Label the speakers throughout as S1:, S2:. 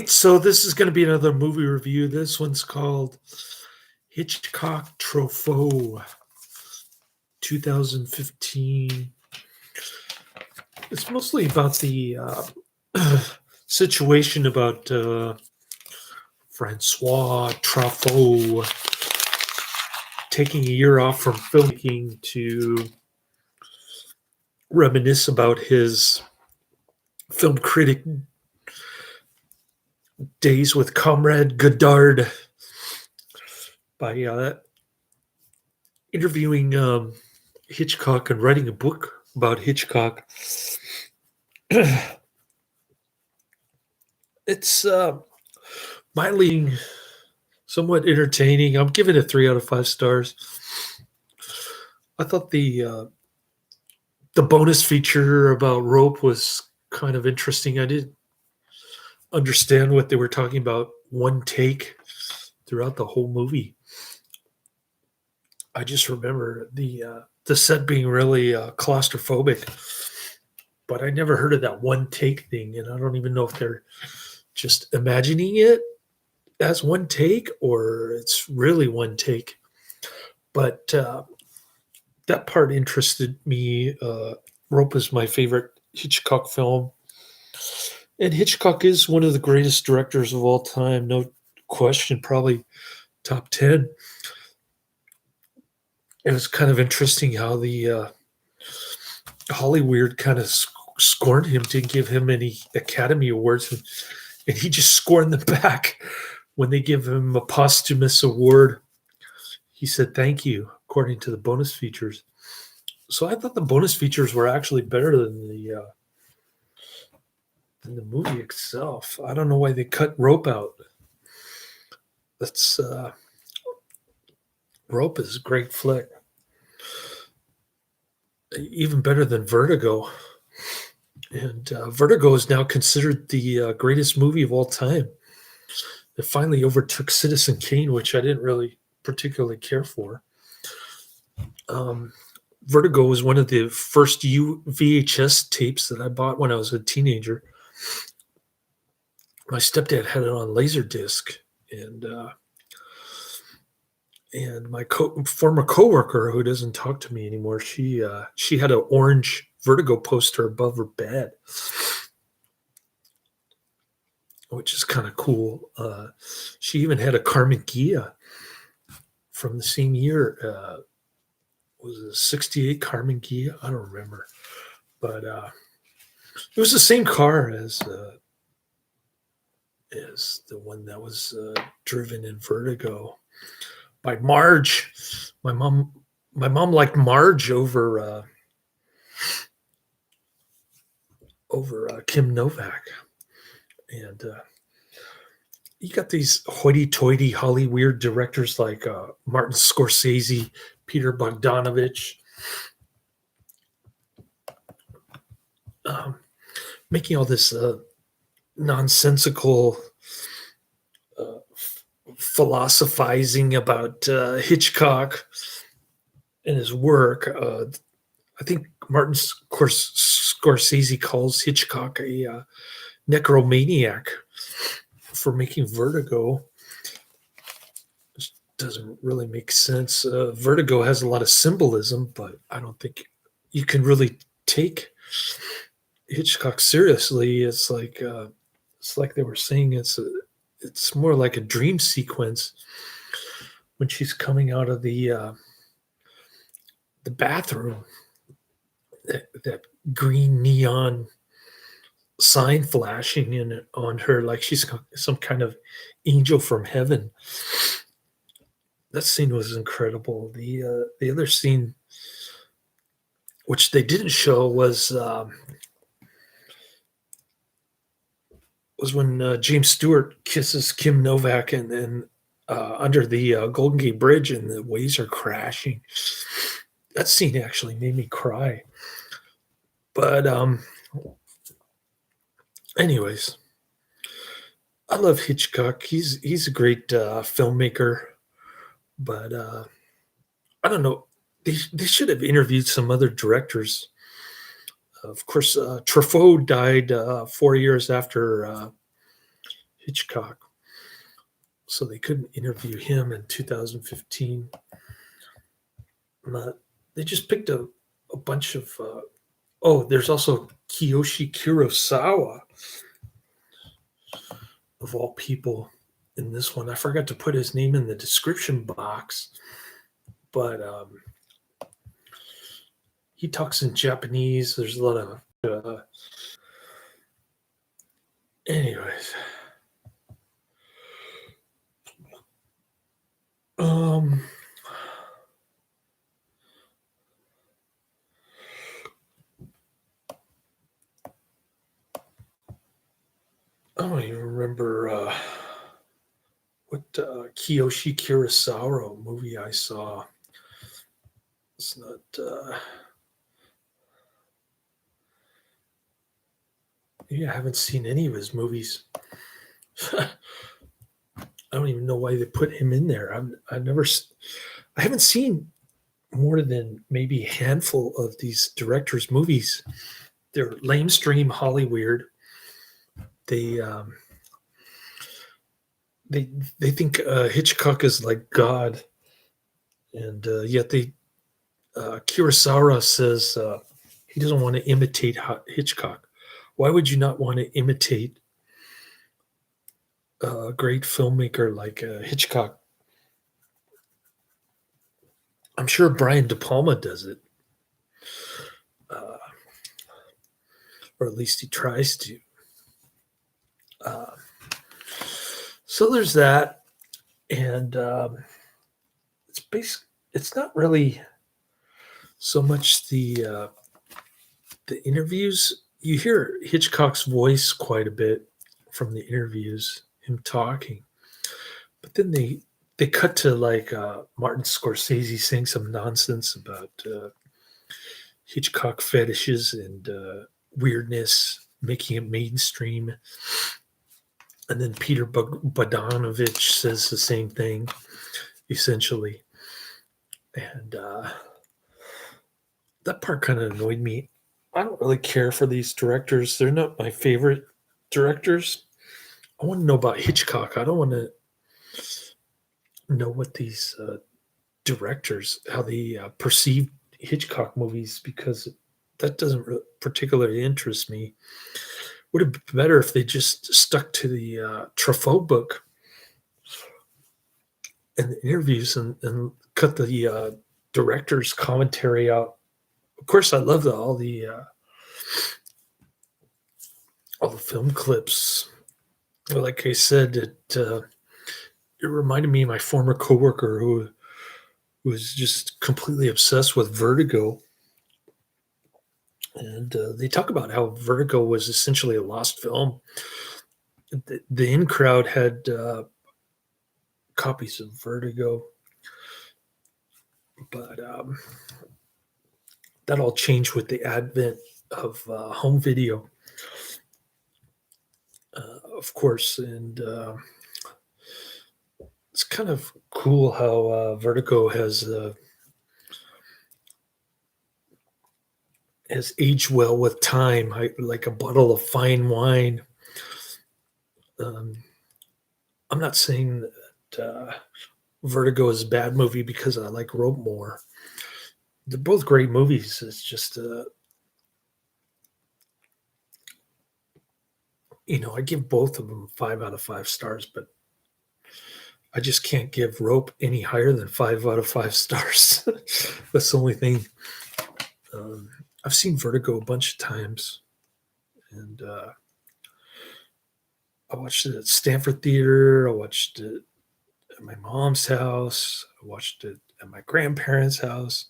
S1: So this is going to be another movie review. This one's called Hitchcock Truffaut, 2015. It's mostly about the situation about Francois Truffaut taking a year off from filmmaking to reminisce about his film critic days with Comrade Godard by interviewing Hitchcock and writing a book about Hitchcock. It's mildly somewhat entertaining. I'm giving it 3 out of 5 stars. I thought the bonus feature about rope was kind of interesting. I didn't understand what they were talking about one take throughout the whole movie. I just remember the set being really claustrophobic, but I never heard of that one take thing, and I don't even know if they're just imagining it as one take or it's really one take. But that part interested me. Rope is my favorite Hitchcock film, and Hitchcock is one of the greatest directors of all time, no question, probably top 10. It was kind of interesting how the Hollywood kind of scorned him, didn't give him any Academy Awards, and he just scorned them back when they give him a posthumous award. He said thank you, according to the bonus features. So I thought the bonus features were actually better than the movie itself. I don't know why they cut Rope out. That's Rope is a great flick, even better than Vertigo. And Vertigo is now considered the greatest movie of all time. It finally overtook Citizen Kane, which I didn't really particularly care for. Vertigo was one of the first VHS tapes that I bought when I was a teenager. My stepdad had it on Laserdisc, and my former coworker, who doesn't talk to me anymore, she had an orange Vertigo poster above her bed, which is kind of cool. She even had a Carmen Gia from the same year. Was it a 68 Carmen Gia? I don't remember. But it was the same car as the one that was driven in Vertigo by Marge. My mom liked Marge over Kim Novak. And you got these hoity-toity Hollywood directors like Martin Scorsese, Peter Bogdanovich, making all this nonsensical philosophizing about Hitchcock and his work. I think Martin Scorsese calls Hitchcock a necromaniac for making Vertigo. Which doesn't really make sense. Vertigo has a lot of symbolism, but I don't think you can really take Hitchcock seriously. It's like they were saying it's more like a dream sequence when she's coming out of the bathroom. That green neon sign flashing in on her like she's some kind of angel from heaven. That scene was incredible. The other scene, which they didn't show, was when James Stewart kisses Kim Novak and then under the Golden Gate Bridge and the waves are crashing. That scene actually made me cry. But anyways, I love Hitchcock. He's a great filmmaker, but I don't know. They should have interviewed some other directors. Of course, Truffaut died 4 years after Hitchcock, so they couldn't interview him in 2015. But they just picked a bunch of. Oh, there's also Kiyoshi Kurosawa, of all people, in this one. I forgot to put his name in the description box, but he talks in Japanese. There's a lot of. Anyways. Um, I don't even remember what Kiyoshi Kurosawa movie I saw. It's not. Maybe I haven't seen any of his movies. I don't even know why they put him in there. I haven't seen more than maybe a handful of these directors' movies. They're lamestream Hollywood. They they think Hitchcock is like God, and yet Kurosawa says he doesn't want to imitate Hitchcock. Why would you not want to imitate a great filmmaker like Hitchcock? I'm sure Brian De Palma does it, or at least he tries to. Uh, so there's that, and it's not really so much the interviews. You hear Hitchcock's voice quite a bit from the interviews, him talking, but then they cut to like Martin Scorsese saying some nonsense about Hitchcock fetishes and weirdness, making it mainstream. And then Peter Bogdanovich says the same thing, essentially. And that part kind of annoyed me. I don't really care for these directors. They're not my favorite directors. I want to know about Hitchcock. I don't want to know what these directors, how they perceive Hitchcock movies, because that doesn't particularly interest me. Would have been better if they just stuck to the Truffaut book and the interviews and cut the director's commentary out. Of course, I love all the film clips. Like I said, it reminded me of my former coworker who was just completely obsessed with Vertigo. And they talk about how Vertigo was essentially a lost film. The in crowd had copies of Vertigo, but that all changed with the advent of home video, of course. And it's kind of cool how Vertigo has aged well with time, like a bottle of fine wine. I'm not saying that Vertigo is a bad movie because I like Rope more. They're both great movies. It's just, I give both of them 5 out of 5 stars, but I just can't give Rope any higher than 5 out of 5 stars. That's the only thing. I've seen Vertigo a bunch of times, and I watched it at Stanford Theater. I watched it at my mom's house. I watched it at my grandparents' house.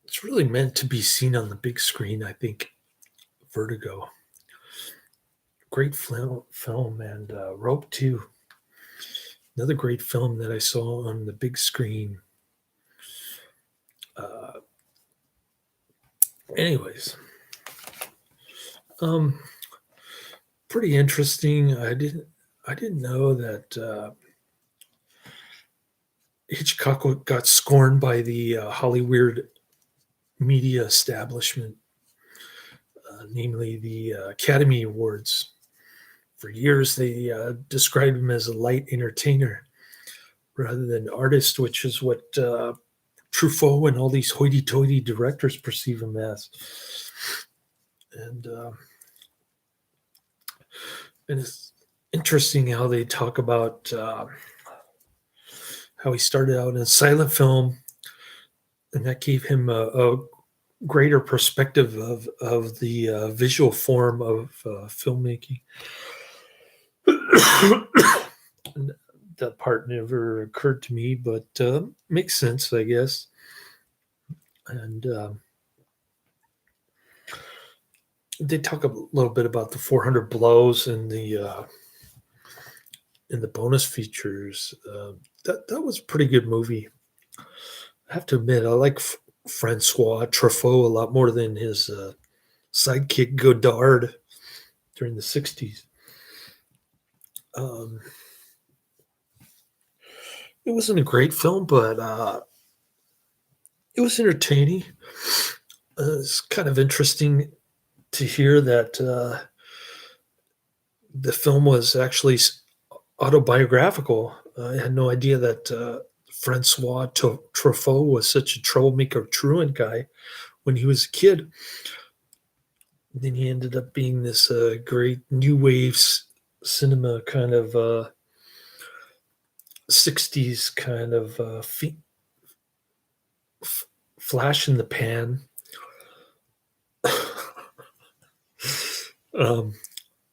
S1: It's really meant to be seen on the big screen, I think. Vertigo, great film, and Rope too. Another great film that I saw on the big screen. Anyways, pretty interesting. I didn't know that Hitchcock got scorned by the Hollywood media establishment. namely the Academy Awards. For years, they described him as a light entertainer rather than artist, which is what Truffaut and all these hoity-toity directors perceive him as. And it's interesting how they talk about how he started out in silent film, and that gave him a greater perspective of the visual form of filmmaking. That part never occurred to me, but makes sense, I guess. And they talk a little bit about the 400 blows and the bonus features. That was a pretty good movie. I have to admit, I like Francois Truffaut a lot more than his sidekick Godard during the 60s. It wasn't a great film, but it was entertaining. It's kind of interesting to hear that the film was actually autobiographical. I had no idea that Francois Truffaut was such a troublemaker, truant guy when he was a kid. Then he ended up being this great new wave cinema kind of 60s kind of flash in the pan.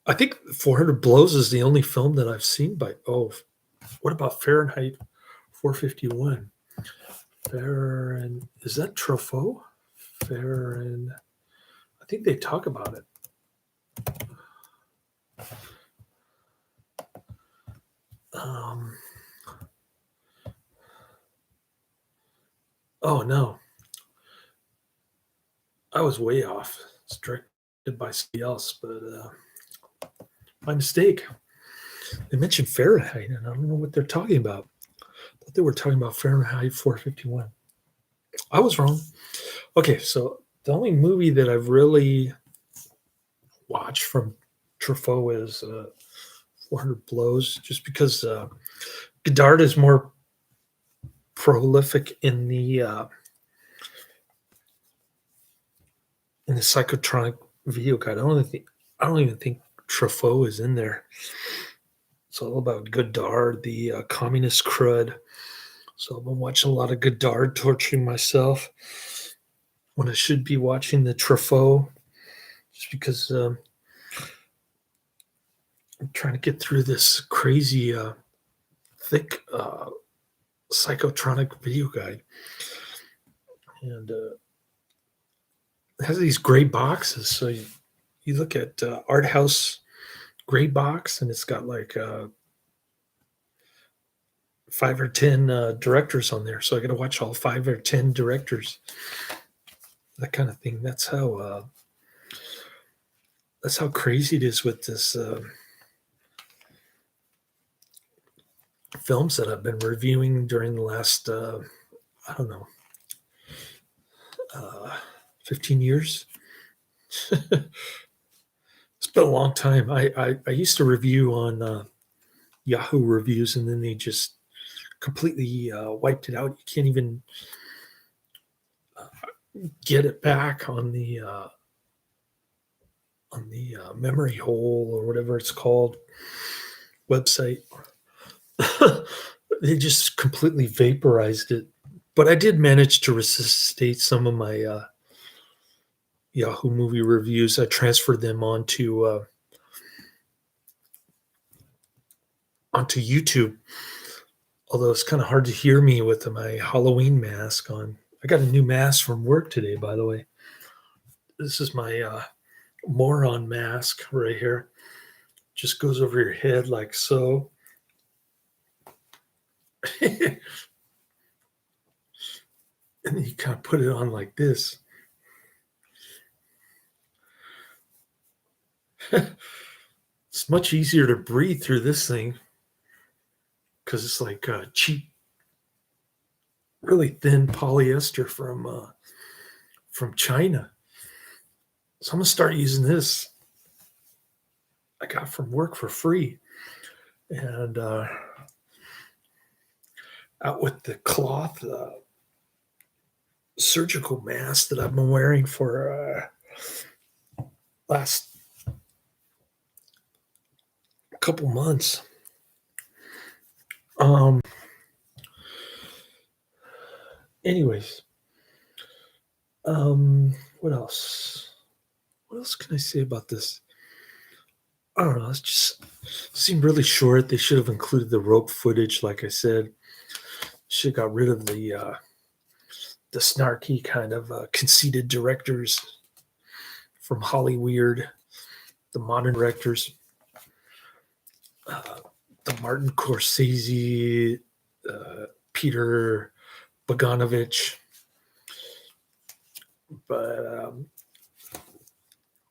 S1: I think 400 Blows is the only film that I've seen by. Oh, what about Fahrenheit 451? Is that Truffaut? I think they talk about it. Oh no, I was way off. It's directed by somebody else, but my mistake. They mentioned Fahrenheit, and I don't know what they're talking about. I thought they were talking about Fahrenheit 451. I was wrong. Okay, so the only movie that I've really watched from Truffaut is 400 Blows, just because Godard is more prolific in the psychotronic video guide. I don't even think Truffaut is in there. It's all about Godard, the communist crud. So I've been watching a lot of Godard, torturing myself when I should be watching the Truffaut, just because I'm trying to get through this crazy, thick psychotronic video guide. And it has these gray boxes. So you look at Art House gray box, and it's got like 5 or 10 directors on there. So I got to watch all 5 or 10 directors, that kind of thing. That's how crazy it is with this films that I've been reviewing during the last I don't know 15 years. It's been a long time. I used to review on Yahoo Reviews, and then they just completely wiped it out. You can't even get it back on the memory hole or whatever it's called website. They just completely vaporized it. But I did manage to resuscitate some of my Yahoo movie reviews. I transferred them onto YouTube. Although it's kind of hard to hear me with my Halloween mask on. I got a new mask from work today, by the way. This is my moron mask right here. Just goes over your head like so. And then you kind of put it on like this. It's much easier to breathe through this thing because it's like cheap, really thin polyester from China. So I'm gonna start using this I got from work for free, and out with the cloth surgical mask that I've been wearing for last couple months. Um. Anyways, what else? What else can I say about this? I don't know. It just seemed really short. They should have included the rope footage, like I said. Should have got rid of the snarky kind of conceited directors from Hollywood, the modern directors, uh, the Martin Scorsese, Peter Bogdanovich. But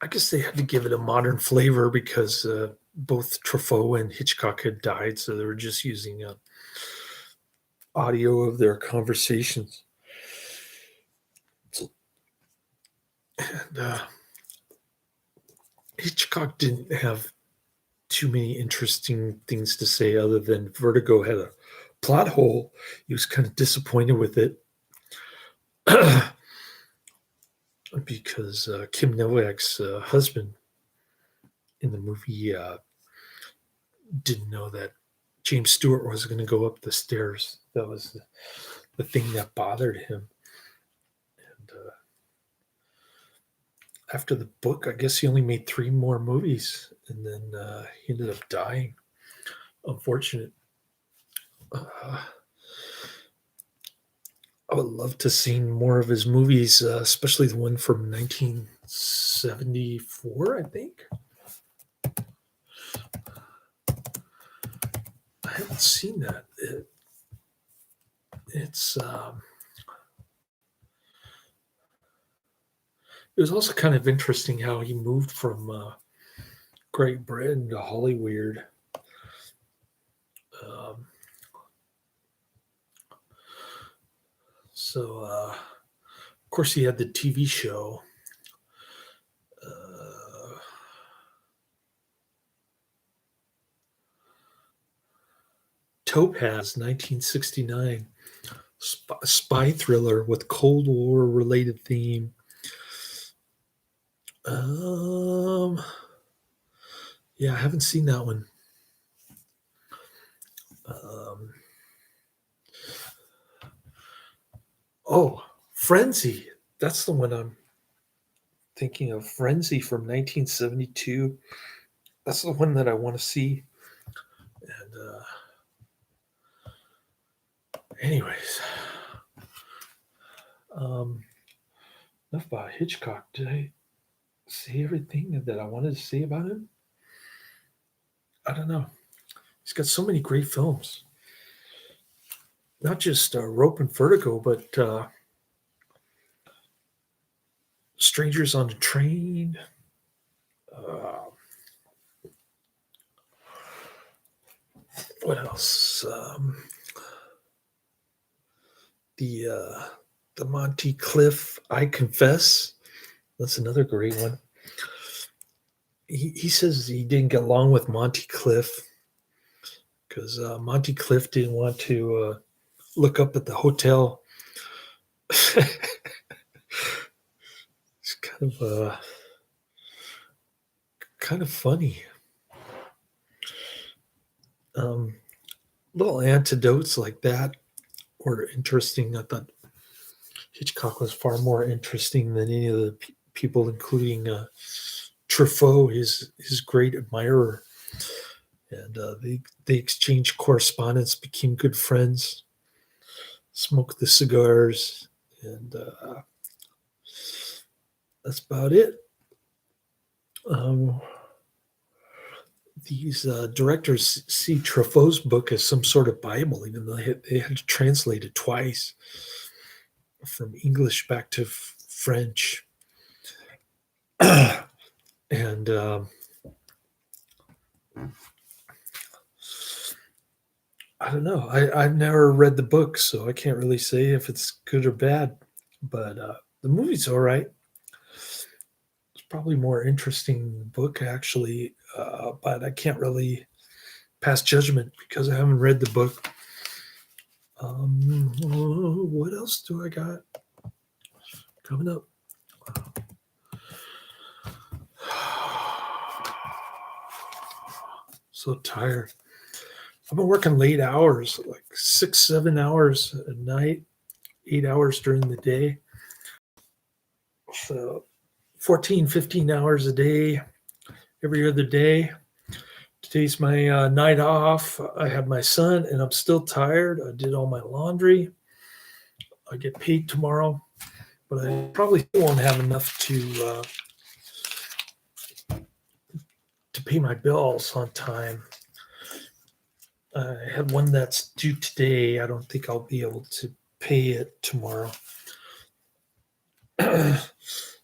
S1: I guess they had to give it a modern flavor because both Truffaut and Hitchcock had died, so they were just using audio of their conversations. And Hitchcock didn't have too many interesting things to say other than Vertigo had a plot hole. He was kind of disappointed with it because Kim Novak's husband in the movie didn't know that James Stewart was going to go up the stairs. That was the thing that bothered him. And after the book, I guess he only made 3 more movies, and then he ended up dying. Unfortunate. I would love to see more of his movies, especially the one from 1974, I think. I haven't seen that. It was also kind of interesting how he moved from Great Britain to Hollywood. So, of course, he had the TV show. Topaz, 1969, spy thriller with Cold War related theme. Yeah, I haven't seen that one. Oh, Frenzy. That's the one I'm thinking of. Frenzy from 1972. That's the one that I want to see. And anyways, enough about Hitchcock. Did I say everything that I wanted to say about him? I don't know. He's got so many great films. Not just Rope and Vertigo, but Strangers on the Train. What else? The Monty Cliff, I Confess. That's another great one. He says he didn't get along with Monty Cliff because Monty Cliff didn't want to look up at the hotel. It's kind of funny. Little anecdotes like that were interesting. I thought Hitchcock was far more interesting than any of the people, including Truffaut, his great admirer. And they exchanged correspondence, became good friends, smoked the cigars, and that's about it. These directors see Truffaut's book as some sort of Bible, even though they had to translate it twice from English back to French. And I don't know. I've never read the book, so I can't really say if it's good or bad. But the movie's all right. It's probably more interesting book actually, but I can't really pass judgment because I haven't read the book. What else do I got coming up? So tired. I've been working late hours, like 6, 7 hours at night, 8 hours during the day. So 14, 15 hours a day, every other day. Today's my night off. I have my son and I'm still tired. I did all my laundry. I get paid tomorrow, but I probably won't have enough to pay my bills on time. I had one that's due today. I don't think I'll be able to pay it tomorrow.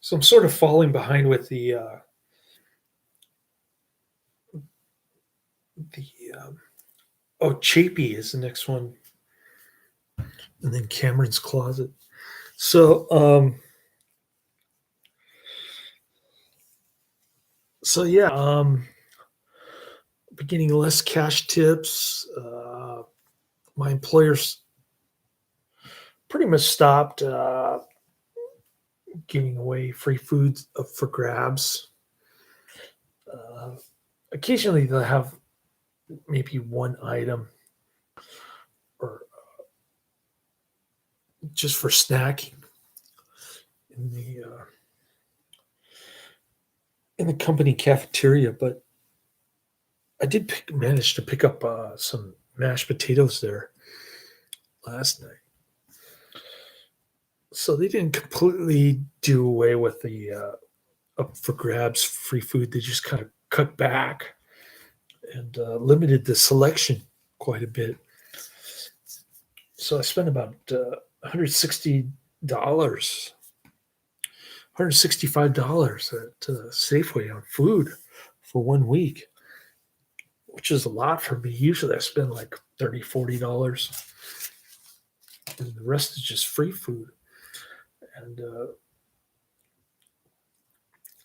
S1: So I'm sort of falling behind with the Chapey is the next one, and then Cameron's Closet. So yeah, getting less cash tips. My employers pretty much stopped giving away free food for grabs. Occasionally they'll have maybe one item or just for snacking in the company cafeteria, but I did manage to pick up some mashed potatoes there last night. So they didn't completely do away with the up for grabs free food. They just kind of cut back and limited the selection quite a bit. So I spent about $160, $165 at Safeway on food for 1 week, which is a lot for me. Usually I spend like $30, $40, and the rest is just free food.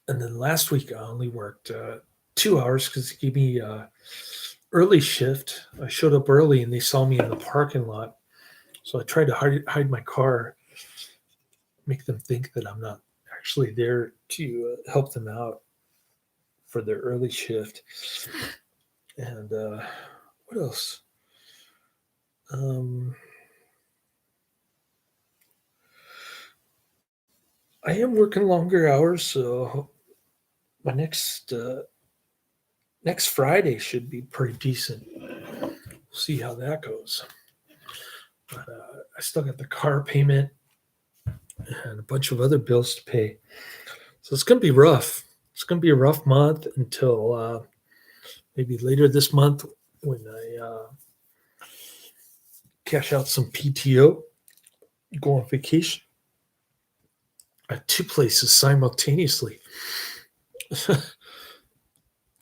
S1: And then last week I only worked 2 hours because they gave me early shift. I showed up early and they saw me in the parking lot. So I tried to hide my car, make them think that I'm not actually there to help them out for their early shift. And what else? I am working longer hours, so my next Friday should be pretty decent. We'll see how that goes. But I still got the car payment and a bunch of other bills to pay. So it's going to be rough. It's going to be a rough month until maybe later this month when I cash out some PTO, go on vacation at 2 places simultaneously.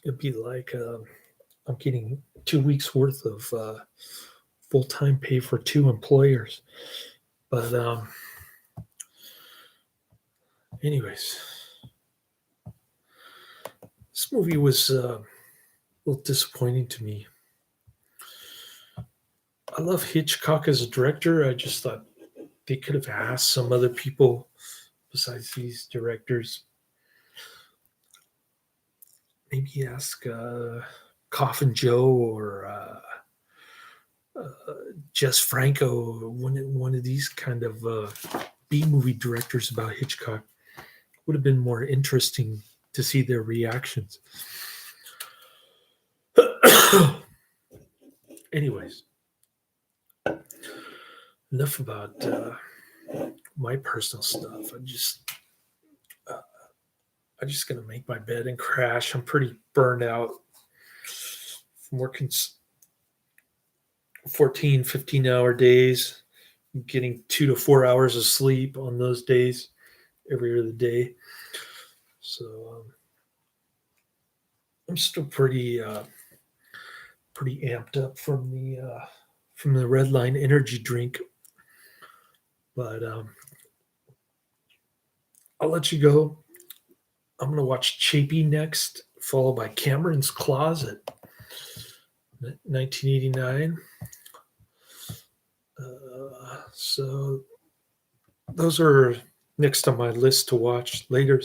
S1: It'd be like I'm getting 2 weeks worth of full-time pay for 2 employers. But anyways, this movie was a little disappointing to me. I love Hitchcock as a director. I just thought they could have asked some other people besides these directors. Maybe ask Coffin Joe or Jess Franco, one of these kind of B-movie directors about Hitchcock. Would have been more interesting to see their reactions. Anyways, enough about my personal stuff. I'm just gonna make my bed and crash. I'm pretty burned out from working 14, 15-hour days, getting 2 to 4 hours of sleep on those days every other day. So I'm still pretty amped up from the Red Line energy drink. But I'll let you go. I'm gonna watch Chapey next, followed by Cameron's Closet, 1989. So those are next on my list to watch later.